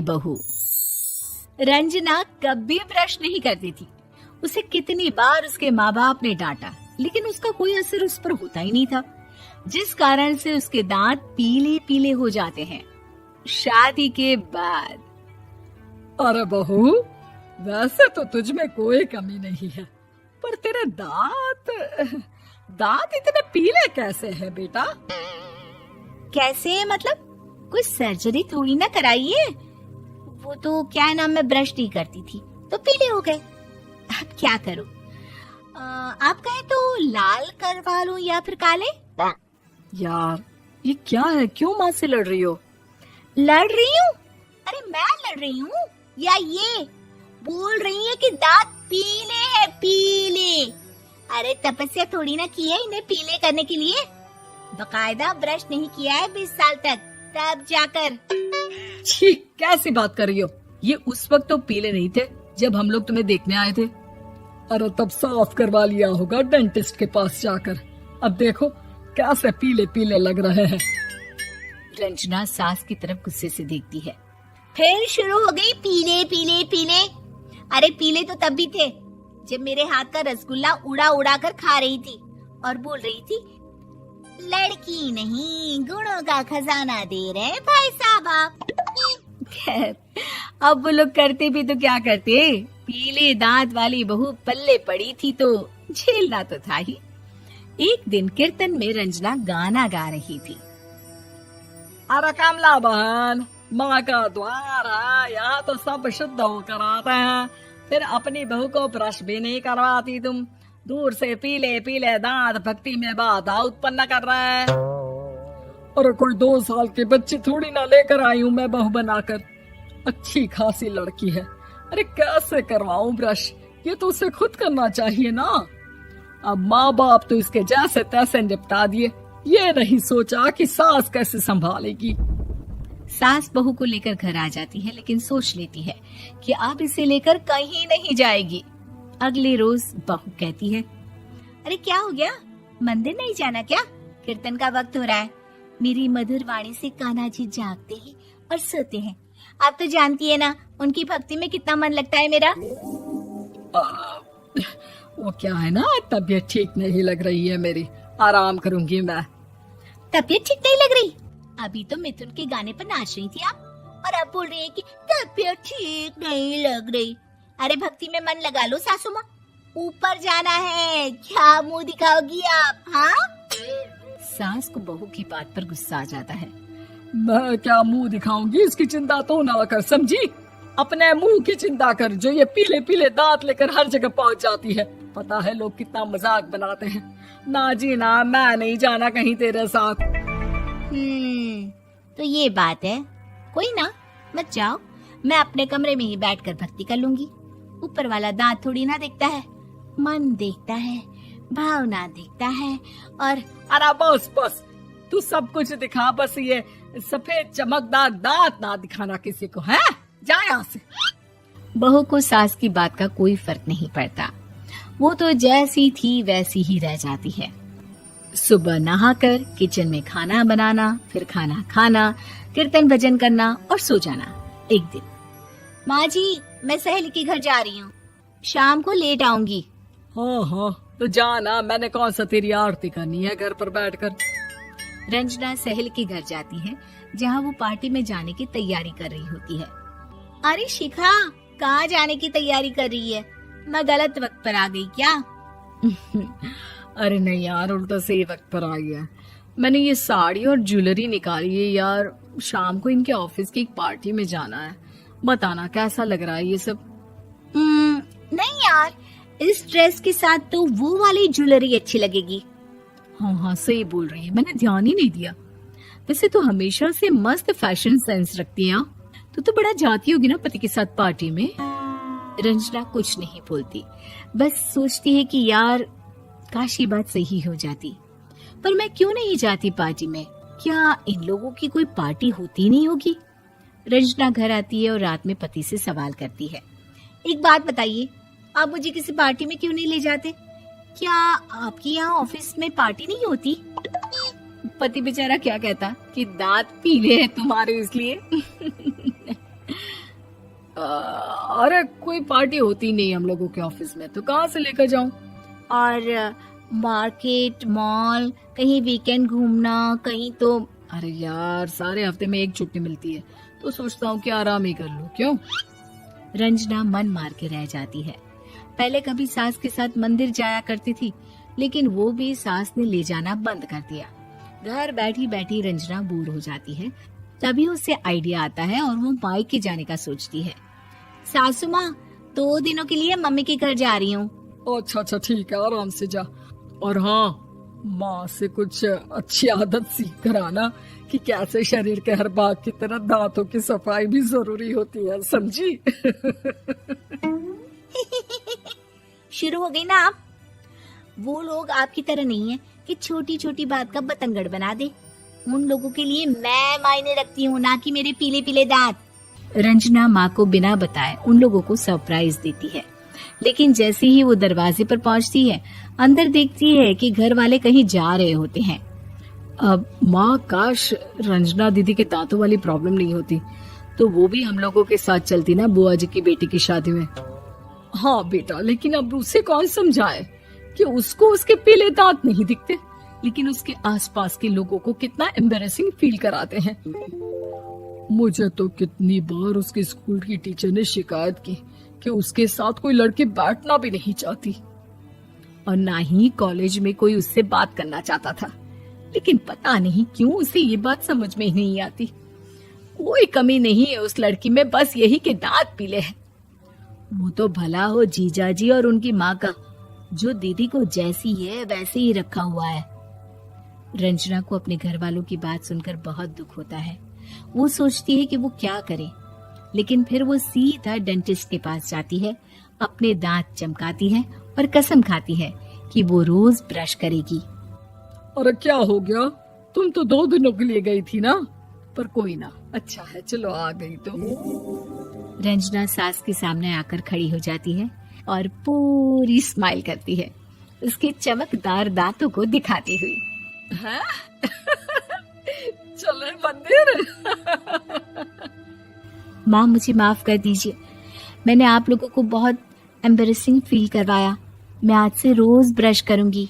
बहू। रंजना कभी ब्रश नहीं करती थी। उसे कितनी बार उसके माँ बाप ने डांटा, लेकिन उसका कोई असर उस पर होता ही नहीं था, जिस कारण से उसके दांत पीले पीले हो जाते हैं। शादी के बाद। अरे बहू, वैसे तो तुझ में कोई कमी नहीं है, पर तेरे दांत इतने पीले कैसे हैं बेटा? कैसे मतलब? कोई सर्जरी थोड़ी ना कराई है। वो तो क्या नाम, मैं ब्रश नहीं करती थी तो पीले हो गए। अब क्या करूं? आप कहें तो लाल करवा लूं या फिर काले? यार ये क्या है, क्यों माँ से लड़ रही हो? लड़ रही हूँ? अरे मैं लड़ रही हूँ या ये बोल रही है कि दांत पीले हैं, पीले। अरे तपस्या थोड़ी ना की है इन्हें पीले करने के लिए। बकायदा ब्रश नहीं किया है 20 साल तक, तब जाकर। छी, कैसी बात कर रही हो? ये उस वक्त तो पीले नहीं थे जब हम लोग तुम्हें देखने आए थे। अरे तब साफ करवा लिया होगा डेंटिस्ट के पास जाकर। अब देखो कैसे पीले पीले लग रहे हैं। रंजना सास की तरफ गुस्से से देखती है। फिर शुरू हो गई पीले पीले पीले। अरे पीले तो तब भी थे जब मेरे हाथ का रसगुल्ला उड़ा उड़ा कर खा रही थी और बोल रही थी, लड़की नहीं गुणों का खजाना दे रहे भाई साहब आप। खैर, अब वो लोग करते भी तो क्या करते, पीले दांत वाली बहू पल्ले पड़ी थी तो झेलना तो था ही। एक दिन कीर्तन में रंजना गाना गा रही थी। अरे कमला बहन, माँ का द्वार है, यहाँ तो सब शुद्ध होकर आते हैं, फिर अपनी बहू को ब्रश भी नहीं करवाती तुम। दूर से पीले पीले दांत भक्ति में बाधा उत्पन्न कर रहे हैं। अरे कोई 2 साल के बच्चे थोड़ी ना लेकर आई हूँ मैं बहू बनाकर। अच्छी खासी लड़की है, अरे कैसे करवाऊं ब्रश? ये तो उसे खुद करना चाहिए ना। अब माँ बाप तो इसके जैसे तैसे निपटा दिए, ये नहीं सोचा कि सास कैसे संभालेगी। सास बहू को लेकर घर आ जाती है, लेकिन सोच लेती है कि अब इसे लेकर कहीं नहीं जाएगी। अगले रोज बहू कहती है, अरे क्या हो गया, मंदिर नहीं जाना क्या? कीर्तन का वक्त हो रहा है। मेरी मधुर वाणी से कान्हा जी जागते हैं और सोते हैं। आप तो जानती है ना उनकी भक्ति में कितना मन लगता है मेरा। वो क्या है ना, तबीयत ठीक नहीं लग रही है मेरी, आराम करूंगी मैं। तबीयत ठीक नहीं लग रही? अभी तो मिथुन के गाने पर नाच रही थी आप, और अब बोल रही है कि तबीयत ठीक नहीं लग रही। अरे भक्ति में मन लगा लो सासू माँ, ऊपर जाना है, क्या मुंह दिखाओगी आप? हाँ? सास को बहू की बात पर गुस्सा आ जाता है। मैं क्या मुंह दिखाऊंगी, इसकी चिंता तो ना कर, समझी? अपने मुंह की चिंता कर, जो ये पीले पीले दांत लेकर हर जगह पहुंच जाती है। पता है लोग कितना मजाक बनाते हैं। ना जी ना, मैं नहीं जाना कहीं तेरे साथ। तो ये बात है। कोई ना, मत जाओ, मैं अपने कमरे में ही बैठकर भक्ति कर लूंगी। ऊपर वाला दांत थोड़ी ना देखता है, मन देखता है, भावना देखता है। और अरे बस बस, तू सब कुछ दिखा, बस ये सफेद चमकदार दांत ना दिखाना किसी को, है? जा यहाँ से। बहू को सास की बात का कोई फर्क नहीं पड़ता, वो तो जैसी थी वैसी ही रह जाती है। सुबह नहाकर किचन में खाना बनाना, फिर खाना खाना, कीर्तन भजन करना और सो जाना। एक दिन, माँ जी मैं सहेली के घर जा रही हूँ, शाम को लेट आऊंगी। हाँ हाँ तो जाना, मैंने कौन सा तेरी आरती करनी है घर पर बैठकर। रंजना सहेली के घर जाती है, जहाँ वो पार्टी में जाने की तैयारी कर रही होती है। अरे शिखा, कहाँ जाने की तैयारी कर रही है? मैं गलत वक्त पर आ गई क्या? अरे नहीं यार, उल्टा सही वक्त पर आ गया। मैंने ये साड़ी और ज्वेलरी निकाली है यार, शाम को इनके ऑफिस की एक पार्टी में जाना है। बताना कैसा लग रहा है ये सब? नहीं यार, इस ड्रेस के साथ तो वो वाली ज्वेलरी अच्छी लगेगी। हाँ हाँ सही बोल रही है, मैंने ध्यान ही नहीं दिया। वैसे तो हमेशा से मस्त फैशन सेंस रखती है। तो बड़ा जाती होगी ना पति के साथ पार्टी में। रंजना कुछ नहीं बोलती, बस सोचती है कि यार काश ये बात सही हो जाती, पर मैं क्यों नहीं जाती पार्टी में? क्या इन लोगों की कोई पार्टी होती नहीं होगी? रंजना घर आती है और रात में पति से सवाल करती है, एक बात बताइए, आप मुझे किसी पार्टी में क्यों नहीं ले जाते? क्या आपकी यहाँ ऑफिस में पार्टी नहीं होती? पति बेचारा क्या कहता कि दांत पीले हैं तुम्हारे इसलिए। अरे कोई पार्टी होती नहीं हम लोगों के ऑफिस में, तो कहाँ से लेकर जाऊं? और मार्केट, मॉल, कहीं वीकेंड घूमना, कहीं तो। अरे यार, सारे हफ्ते में एक छुट्टी मिलती है, तो सोचता हूँ कि आराम ही कर लूं। क्यों? रंजना मन मार के रह जाती है। पहले कभी सास के साथ मंदिर जाया करती थी, लेकिन वो भी सास ने ले जाना बंद कर दिया। घर बैठी बैठी रंजना बोर हो जाती है। तभी उसे आइडिया आता है और वो मायके जाने का सोचती है। सासू माँ, 2 दिनों के लिए मम्मी के घर जा रही हूँ। अच्छा अच्छा, ठीक है, आराम से जा। और हाँ, माँ से कुछ अच्छी आदत सीख कर आना कि कैसे शरीर के हर भाग की तरह दांतों की सफाई भी जरूरी होती है, समझी? शुरू हो गई ना आप। वो लोग आपकी तरह नहीं है कि छोटी छोटी बात का बतंगड़ बना दे। उन लोगों के लिए मैं मायने रखती हूँ, ना कि मेरे पीले पीले दांत। रंजना माँ को बिना बताए उन लोगों को सरप्राइज देती है, लेकिन जैसे ही वो दरवाजे पर पहुंचती है, अंदर देखती है कि घर वाले कहीं जा रहे होते हैं। अब माँ, काश रंजना दीदी के दांतों वाली प्रॉब्लम नहीं होती, तो वो भी हम लोगों के साथ चलती ना बुआ जी की बेटी की शादी में। हाँ बेटा, लेकिन अब उसे कौन समझाए कि उसको उसके पीले दांत नहीं दिखते, लेकिन उसके आसपास के लोगों को कितना एम्बैरेसिंग फील कराते हैं। मुझे तो कितनी बार उसके स्कूल की टीचर ने शिकायत की कि उसके साथ कोई लड़की बैठना भी नहीं चाहती, और ना ही कॉलेज में कोई उससे बात करना चाहता था। लेकिन पता नहीं क्यों उसे ये बात समझ में ही नहीं आती। कोई कमी नहीं है उस लड़की में, बस यही कि दांत पीले हैं। वो तो भला हो जीजा जी और उनकी माँ का, जो दीदी को जैसी है वैसे ही रखा हुआ है। रंजना को अपने घर वालों की बात सुनकर बहुत दुख होता है। वो सोचती है कि वो क्या करे, लेकिन फिर वो सीधा डेंटिस्ट के पास जाती है, अपने दांत चमकाती है और कसम खाती है कि वो रोज ब्रश करेगी। अरे क्या हो गया? तुम तो 2 दिनों के लिए गई थी ना, पर कोई ना, अच्छा है, चलो आ गई तो। रंजना सास के सामने आकर खड़ी हो जाती है और पूरी स्माइल करती है, उसके चमकदार दांतों को दिखाती हुई। हैं? चले मंदिर? माँ, मुझे माफ कर दीजिए, मैंने आप लोगों को बहुत एम्बैरेसिंग फील करवाया। मैं आज से रोज ब्रश करूंगी।